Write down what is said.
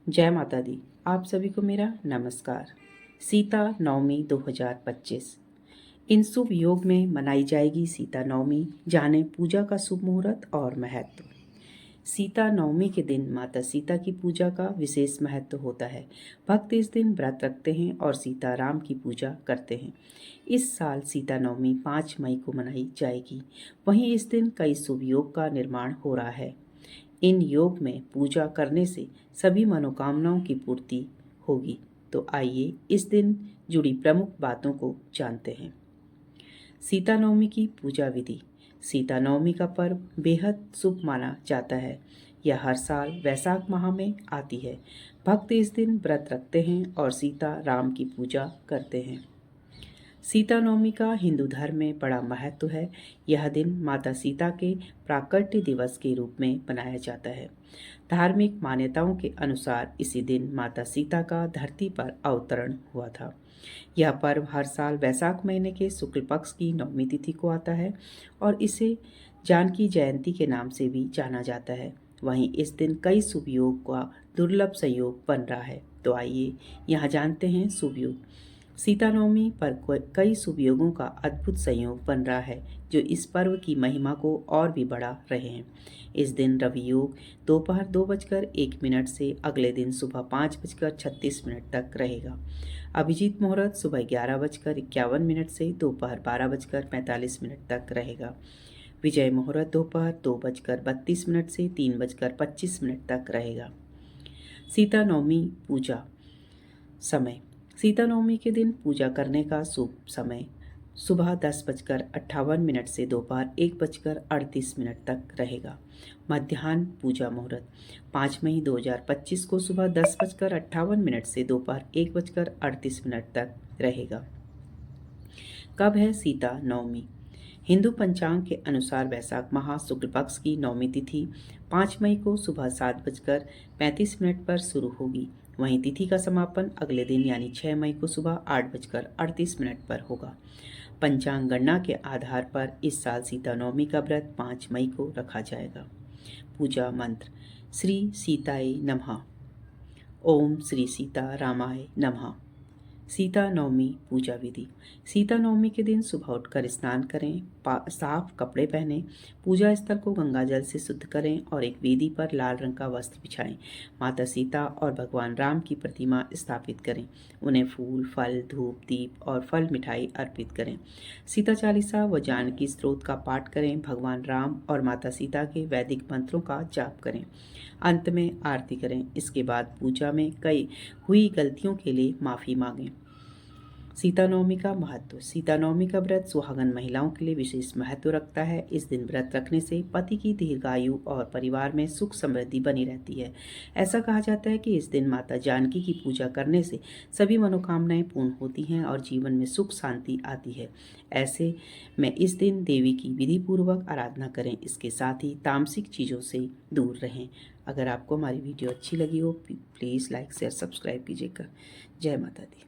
जय माता दी। आप सभी को मेरा नमस्कार। सीता नवमी 2025 इन शुभ योग में मनाई जाएगी सीता नवमी। जाने पूजा का शुभ मुहूर्त और महत्व। सीता नवमी के दिन माता सीता की पूजा का विशेष महत्व होता है। भक्त इस दिन व्रत रखते हैं और सीता राम की पूजा करते हैं। इस साल सीता नवमी 5 मई को मनाई जाएगी। वहीं इस दिन कई शुभ योग का निर्माण हो रहा है। इन योग में पूजा करने से सभी मनोकामनाओं की पूर्ति होगी। तो आइए इस दिन जुड़ी प्रमुख बातों को जानते हैं। सीता नवमी की पूजा विधि। सीता नवमी का पर्व बेहद शुभ माना जाता है। यह हर साल वैशाख माह में आती है। भक्त इस दिन व्रत रखते हैं और सीता राम की पूजा करते हैं। सीता नवमी का हिंदू धर्म में बड़ा महत्व है। यह दिन माता सीता के प्राकट्य दिवस के रूप में मनाया जाता है। धार्मिक मान्यताओं के अनुसार इसी दिन माता सीता का धरती पर अवतरण हुआ था। यह पर्व हर साल वैशाख महीने के शुक्ल पक्ष की नवमी तिथि को आता है और इसे जानकी जयंती के नाम से भी जाना जाता है। वहीं इस दिन कई शुभ योग का दुर्लभ संयोग बन रहा है। तो आइए यहाँ जानते हैं शुभ योग। सीता नवमी पर कई शुभ योगों का अद्भुत संयोग बन रहा है जो इस पर्व की महिमा को और भी बढ़ा रहे हैं। इस दिन रवि योग दोपहर 2:01 से अगले दिन सुबह 5:36 तक रहेगा। अभिजीत मुहूर्त सुबह 11:51 से दोपहर 12:45 तक रहेगा। विजय मुहूर्त दोपहर 2:32 से 3:25 तक रहेगा। सीता नवमी पूजा समय। सीता नवमी के दिन पूजा करने का शुभ समय सुबह 10:58 से दोपहर 1:38 तक रहेगा। मध्याह्न पूजा मुहूर्त 5 मई 2025 को सुबह 10:58 से दोपहर 1:38 तक रहेगा। कब है सीता नवमी? हिंदू पंचांग के अनुसार वैशाख माह शुक्ल पक्ष की नवमी तिथि 5 मई को सुबह 7:35 पर शुरू होगी। वहीं तिथि का समापन अगले दिन यानी 6 मई को सुबह 8:38 पर होगा। पंचांग गणना के आधार पर इस साल सीता नवमी का व्रत 5 मई को रखा जाएगा। पूजा मंत्र। श्री सीताय नमः। ओम श्री सीता रामाय नमः। सीता नवमी पूजा विधि। सीता नवमी के दिन सुबह उठकर स्नान करें, साफ कपड़े पहनें, पूजा स्थल को गंगा जल से शुद्ध करें और एक वेदी पर लाल रंग का वस्त्र बिछाएं। माता सीता और भगवान राम की प्रतिमा स्थापित करें। उन्हें फूल, फल, धूप, दीप और फल मिठाई अर्पित करें। सीता चालीसा व जानकी स्तोत्र का पाठ करें। भगवान राम और माता सीता के वैदिक मंत्रों का जाप करें। अंत में आरती करें। इसके बाद पूजा में कई हुई गलतियों के लिए माफ़ी मांगें। सीता नवमी का महत्व। सीता नवमी का व्रत सुहागन महिलाओं के लिए विशेष महत्व रखता है। इस दिन व्रत रखने से पति की दीर्घायु और परिवार में सुख समृद्धि बनी रहती है। ऐसा कहा जाता है कि इस दिन माता जानकी की पूजा करने से सभी मनोकामनाएं पूर्ण होती हैं और जीवन में सुख शांति आती है। ऐसे में इस दिन देवी की विधि पूर्वक आराधना करें। इसके साथ ही तामसिक चीज़ों से दूर रहें। अगर आपको हमारी वीडियो अच्छी लगी हो प्लीज़ लाइक शेयर सब्सक्राइब कीजिएगा। जय माता दी।